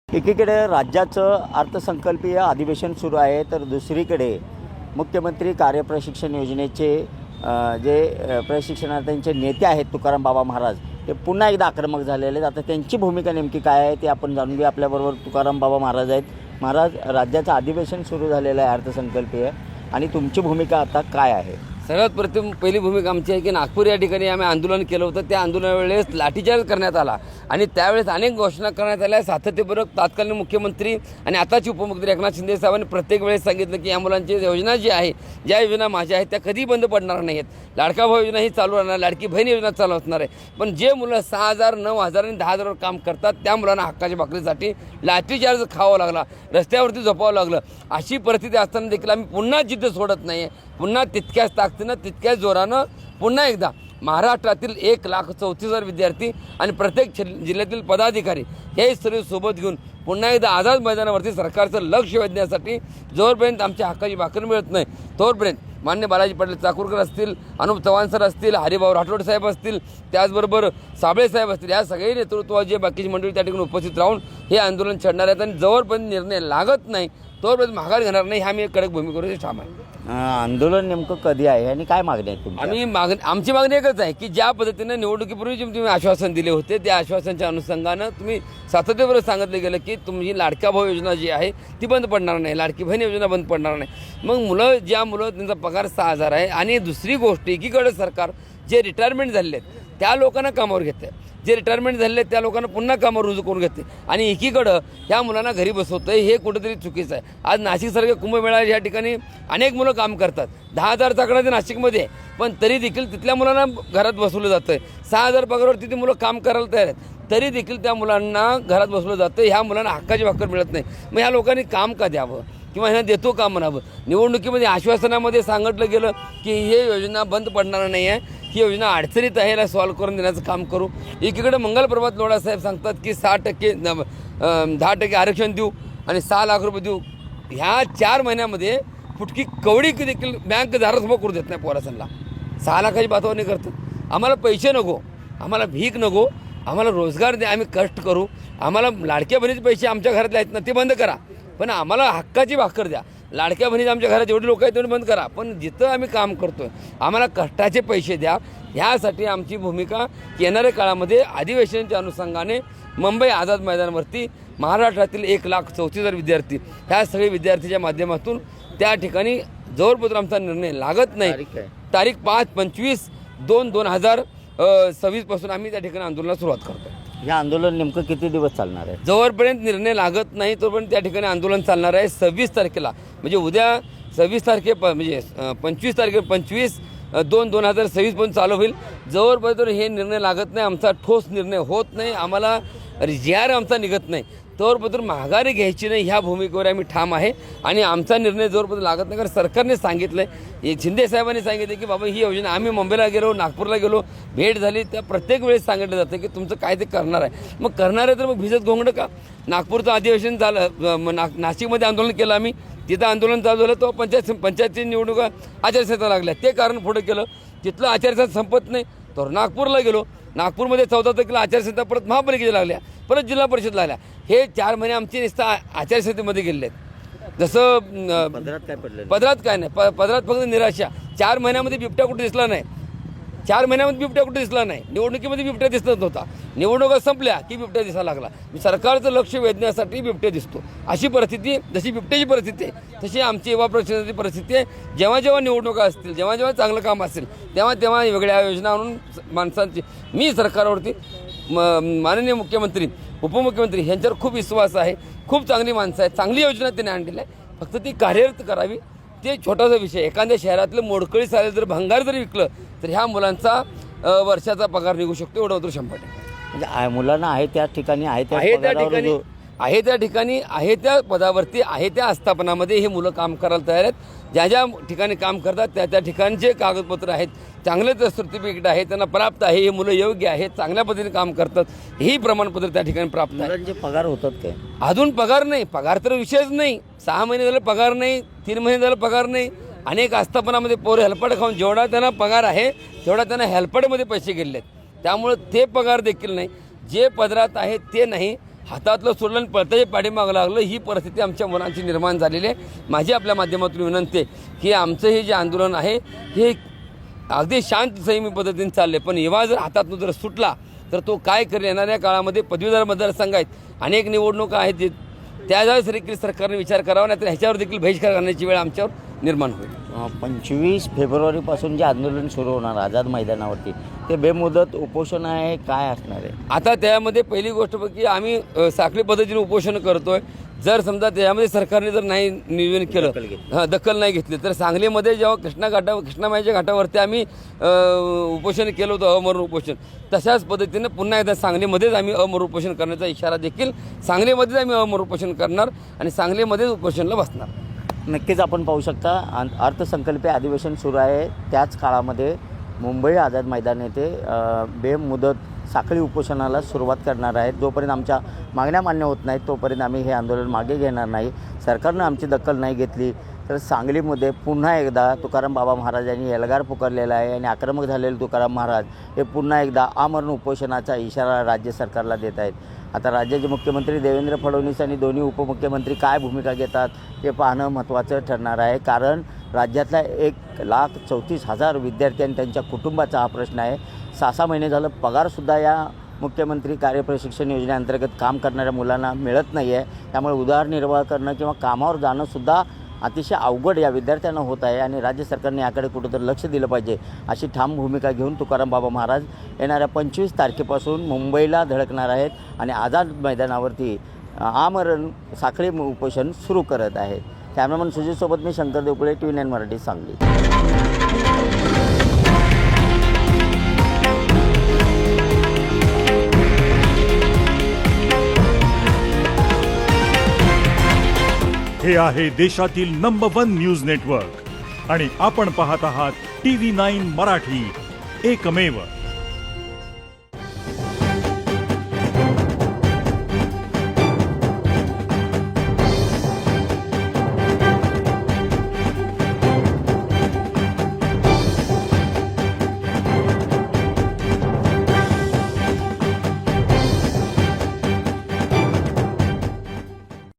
एकीकडे राज्याचं अर्थसंकल्पीय अधिवेशन सुरू आहे, तर दुसरीकडे मुख्यमंत्री कार्यप्रशिक्षण योजनेचे जे प्रशिक्षणार्थींचे नेते आहेत तुकाराम बाबा महाराज, ते पुन्हा एकदा आक्रमक झालेले आहेत. आता त्यांची भूमिका नेमकी काय आहे ते आपण जाणून घेऊ. आपल्याबरोबर तुकाराम बाबा महाराज आहेत. महाराज, राज्याचं अधिवेशन सुरू झालेलं आहे अर्थसंकल्पीय, आणि तुमची भूमिका आता काय आहे? सर्वात प्रथम पहिली भूमिका आमची आहे की नागपूर या ठिकाणी आम्ही आंदोलन केलं होतं. त्या आंदोलनावेळेस लाठीचार्ज करण्यात आला आणि त्यावेळेस अनेक घोषणा करण्यात आल्या. सातत्यपूर्वक तत्कालीन मुख्यमंत्री आणि आताचे उपमुख्यमंत्री एकनाथ शिंदे साहेबांनी प्रत्येक वेळेस सांगितलं की या मुलांची योजना जी आहे, ज्या योजना माझ्या आहेत त्या कधी बंद पडणार नाहीत. लाडका भाऊ योजना ही चालू राहणार, लाडकी बहीण योजना चालू असणार आहे. पण जे मुलं 6,000, 9,000 आणि 10,000वर काम करतात त्या मुलांना हक्काच्या भाकरीसाठी लाठीचार्ज खावं लागला, रस्त्यावरती झोपावं लागलं. अशी परिस्थिती असताना देखील आम्ही पुन्हा जिद्द सोडत नाही आहे. पुन्हा तितक्याच ताकदीनं, तितक्याच जोरानं पुन्हा एकदा महाराष्ट्रातील 1,34,000 विद्यार्थी आणि प्रत्येक जिल्ह्यातील पदाधिकारी हे सर्व सोबत घेऊन पुन्हा एकदा आझाद मैदानावरती सरकारचं लक्ष वेधण्यासाठी, जोरपर्यंत आमच्या हक्काची भाकर मिळत नाही तोपर्यंत मान्य बालाजी पाटील चाकूरकर असतील, अनुप चव्हाण सर असतील, हरिभाऊ राठोड साहेब असतील, त्याचबरोबर साबळे साहेब असतील, या सगळे नेतृत्व जे बाकीची मंडळी त्या ठिकाणी उपस्थित राहून हे आंदोलन छेडणार आहेत. आणि जोरपर्यंत निर्णय लागत नाही तोपर्यंत माघार घेणार नाही. हा मी एक कडक भूमिकेवर ठाम आहे. आंदोलन नेमकं कधी आहे आणि काय मागणी आहे तुमची? आमची मागणी एकच आहे की ज्या पद्धतीनं निवडणुकीपूर्वी जे तुम्ही आश्वासन दिले होते त्या आश्वासनाच्या अनुषंगानं तुम्ही सातत्यपूर्वक सांगितलं गेलं की तुमची लाडका भाऊ योजना जी आहे ती बंद पडणार नाही, लाडकी बहीण योजना बंद पडणार नाही. मग मुलं त्यांचा पगार 6,000 आहे. आणि दुसरी गोष्ट, एकीकडे सरकार जे रिटायरमेंट झालेले आहेत त्या लोकांना कामावर घेते, जे रिटायरमेंट झालेले आहेत त्या लोकांना पुन्हा कामावर रुजू करून घेते, आणि एकीकडं ह्या मुलांना घरी बसवतं. हे कुठेतरी चुकीचं आहे. आज नाशिकसारख्या कुंभमेळा या ठिकाणी अनेक मुलं काम करतात. 10,000चा आकडा ते नाशिकमध्ये आहे, पण तरी देखील तिथल्या मुलांना घरात बसवलं जातं आहे. 6,000 पगारावर तिथे मुलं काम करायला तयार आहेत, तरी देखील त्या मुलांना घरात बसवलं जातं. ह्या मुलांना हक्काची भाकर मिळत नाही. मग ह्या लोकांनी काम का द्यावं किंवा ह्यांना देतो का म्हणावं? निवडणुकीमध्ये आश्वासनामध्ये सांगितलं गेलं की हे योजना बंद पडणार नाही आहे, ही योजना अडचणीत आहे, याला सॉल्व्ह करून देण्याचं काम करू. एकीकडे मंगलप्रभात लोढा साहेब सांगतात की 10% आरक्षण देऊ आणि 6 लाख रुपये देऊ. ह्या 4 महिन्यामध्ये फुटकी कवडी देखील बँक दारासमोर करू देत नाही पोरासांना. 6 लाखाची बातवणी करतं. आम्हाला पैसे नको, आम्हाला भीक नको, आम्हाला रोजगार द्या, आम्ही कष्ट करू. आम्हाला लाडक्या बहिणीचे पैसे आमच्या घरातले आहेत ना ते बंद करा, पण आम्हाला हक्काची भाकर द्या. लाडक्या बहिणीचे आमच्या घरात जेवढे लोक आहेत तेवढे बंद करा, पण जिथं आम्ही काम करतो आहे आम्हाला कष्टाचे पैसे द्या. ह्यासाठी आमची भूमिका येणाऱ्या काळामध्ये अधिवेशनाच्या अनुषंगाने मुंबई आझाद मैदानावरती महाराष्ट्रातील 1,34,000 विद्यार्थी, ह्या सगळे विद्यार्थीच्या माध्यमातून त्या ठिकाणी जोरपत्र आमचा निर्णय लागत नाही. तारीख 5-25-2-2026 पासून आम्ही त्या ठिकाणी आंदोलनाला सुरुवात करतो. हे आंदोलन नेमकं किती दिवस चालणार आहे? जोपर्यंत निर्णय लागत नाही तोपर्यंत त्या ठिकाणी आंदोलन चालणार आहे. 26 तारखेला म्हणजे उद्या 26 म्हणजे 25 तारखे 25-2-2026 पर्यंत चालू होईल. जोपर्यंत हे निर्णय लागत नाही, आमचा ठोस निर्णय होत नाही, आम्हाला JR आमचा निघत नाही, तोपर्यंत माघारी घ्यायची नाही. ह्या भूमिकेवर आम्ही ठाम आहे. आणि आमचा निर्णय जोपर्यंत लागत नाही, कारण सरकारने सांगितलं आहे, शिंदे साहेबांनी सांगितलं की बाबा ही योजना, आम्ही मुंबईला गेलो, नागपूरला गेलो, भेट झाली, त्या प्रत्येक वेळेस सांगितलं जातं की तुमचं काय ते करणार आहे. मग करणार आहे तर मग भिजत घोंगडं का? नागपूरचं अधिवेशन झालं, नाशिकमध्ये आंदोलन केलं आम्ही, तिथं आंदोलन चालू झालं, तो पंचायतची निवडणुका आचारसंहिता लागल्या, ते कारण पुढे केलं. तिथलं आचारसंहिता संपत नाही तर नागपूरला गेलो, नागपूरमध्ये 14 तारखेला आचारसंहिता परत महापालिकेच्या लागल्या, परत जिल्हा परिषद लागल्या. हे 4 महिने आमचे नुसतं आचारसंहितेमध्ये गेले आहेत. जसं पदरात काय पडलं? पदरात काय नाही, पदरात फक्त निराशा. 4 महिन्यामध्ये बिबट्या कुठे दिसला नाही, 4 महिन्यामध्ये बिबट्या कुठे दिसला नाही. निवडणुकीमध्ये बिबट्या दिसत नव्हता, निवडणुका संपल्या की बिबट्या दिसायला लागला. सरकारचं लक्ष वेधण्यासाठी बिबट्या दिसतो. अशी परिस्थिती, जशी बिबट्याची परिस्थिती आहे तशी आमची युवा प्रशासनाची परिस्थिती आहे. जेव्हा जेव्हा निवडणुका असतील, जेव्हा जेव्हा चांगलं काम असेल, तेव्हा तेव्हा वेगळ्या योजना आणून माणसांची, मी सरकारवरती माननीय मुख्यमंत्री, उपमुख्यमंत्री यांच्यावर खूप विश्वास आहे. खूप चांगली माणसं आहेत, चांगली योजना त्यांनी आणलेली आहे, फक्त ती कार्यरत करावी. ते छोटासा विषय. एखाद्या शहरातलं मोडकळी चालेल जर भंगार जरी विकलं तर ह्या मुलांचा वर्षाचा पगार निघू शकतो, एवढं मात्र 100%. म्हणजे मुलांना आहे त्या ठिकाणी आहे त्या ठिकाणी आहे त्या पदावरती आहे त्या आस्थापनामध्ये हे मुलं काम करायला तयार आहेत. ज्या ज्या ठिकाणी काम करतात त्या त्या ठिकाणचे कागदपत्र आहेत, चांगले सर्टिफिकेट आहे, त्यांना प्राप्त आहे, हे मुलं योग्य आहेत, चांगल्या पद्धतीने काम करतात, हेही प्रमाणपत्र त्या ठिकाणी प्राप्त आहे. मुलांचे पगार होतात काय? अजून पगार नाही, पगार तर विषयच नाही. 6 महिने झालं पगार नाही, 3 महिने झालं पगार नाही. अनेक आस्थापनामध्ये पोरं हेल्पाट खाऊन जेवढा त्यांना पगार आहे तेवढा त्यांना हेल्पाटमध्ये पैसे गेलेत, त्यामुळे ते पगार देखील नाही. जे पदरात आहे ते नाही. हातातलं सोडलं आणि पळताच्या पाठीमागं लागलं, ही परिस्थिती आमच्या मुलांची निर्माण झालेली आहे. माझी आपल्या माध्यमातून विनंती आहे की आमचं हे जे आंदोलन आहे हे अगदी शांत संयमी पद्धतीने चालले, पण एव्हा जर हातातून जर सुटला तर तो काय करेल. येणाऱ्या काळामध्ये पदवीधर मतदारसंघ आहेत, अनेक निवडणुका आहेत, जे त्यावेळेस देखील सरकारने विचार करावा, नाही तर ह्याच्यावर देखील बहिष्कार करण्याची वेळ आमच्यावर निर्माण होईल. 25 फेब्रुवारीपासून जे आंदोलन सुरू होणार आझाद मैदानावरती, ते बेमुदत उपोषण आहे, काय असणार आहे? आता त्यामध्ये पहिली गोष्ट की आम्ही साखळी पद्धतीने उपोषण करतोय. जर समजा त्यामध्ये सरकारने जर नाही नियोजन केलं, दखल नाही घेतली, तर सांगलीमध्ये जेव्हा कृष्णामाईच्या घाटावरती आम्ही उपोषण केलं होतं, अमरण उपोषण, तशाच पद्धतीनं पुन्हा एकदा सांगलीमध्येच आम्ही अमरण उपोषण करण्याचा इशारा देखील सांगलीमध्येच आम्ही अमरण उपोषण करणार आणि सांगलीमध्येच उपोषणला बसणार. नक्कीच आपण पाहू शकता अर्थसंकल्पीय अधिवेशन सुरू आहे, त्याच काळामध्ये मुंबई आझाद मैदान येथे बेमुदत साखळी उपोषणाला सुरुवात करणार आहेत. जोपर्यंत आमच्या मागण्या मान्य होत नाहीत तोपर्यंत आम्ही हे आंदोलन मागे घेणार नाही. सरकारनं आमची दखल नाही घेतली तर सांगलीमध्ये पुन्हा एकदा तुकाराम बाबा महाराज यांनी एल्गार पुकारलेला आहे आणि आक्रमक झालेले तुकाराम महाराज हे पुन्हा एकदा आमरण उपोषणाचा इशारा राज्य सरकारला देत आहेत. आता राज्याचे मुख्यमंत्री देवेंद्र फडणवीस आणि दोन्ही उपमुख्यमंत्री काय भूमिका घेतात हे पाहणं महत्त्वाचं ठरणार आहे, कारण राज्यातल्या 1,34,000 विद्यार्थी आणि त्यांच्या कुटुंबाचा हा प्रश्न आहे. 6 महिने झालं पगारसुद्धा या मुख्यमंत्री कार्यप्रशिक्षण योजनेअंतर्गत काम करणाऱ्या मुलांना मिळत नाही आहे. त्यामुळे उदरनिर्वाह करणं किंवा कामावर जाणंसुद्धा अतिशय अवघड या विद्यार्थ्यांना होत आहे आणि राज्य सरकारने याकडे कुठंतरी लक्ष दिलं पाहिजे अशी ठाम भूमिका घेऊन तुकाराम बाबा महाराज येणाऱ्या 25 तारखेपासून मुंबईला धडकणार आहेत आणि आझाद मैदानावरती आमरण साखळी उपोषण सुरू करत आहेत. कॅमेरामन सुजितसोबत मी शंकर देवकुळे, TV9 मराठी, सांगली. हे आहे देशातील नंबर 1 न्यूज नेटवर्क आणि आपण पाहत आहात TV9 मराठी, एकमेव.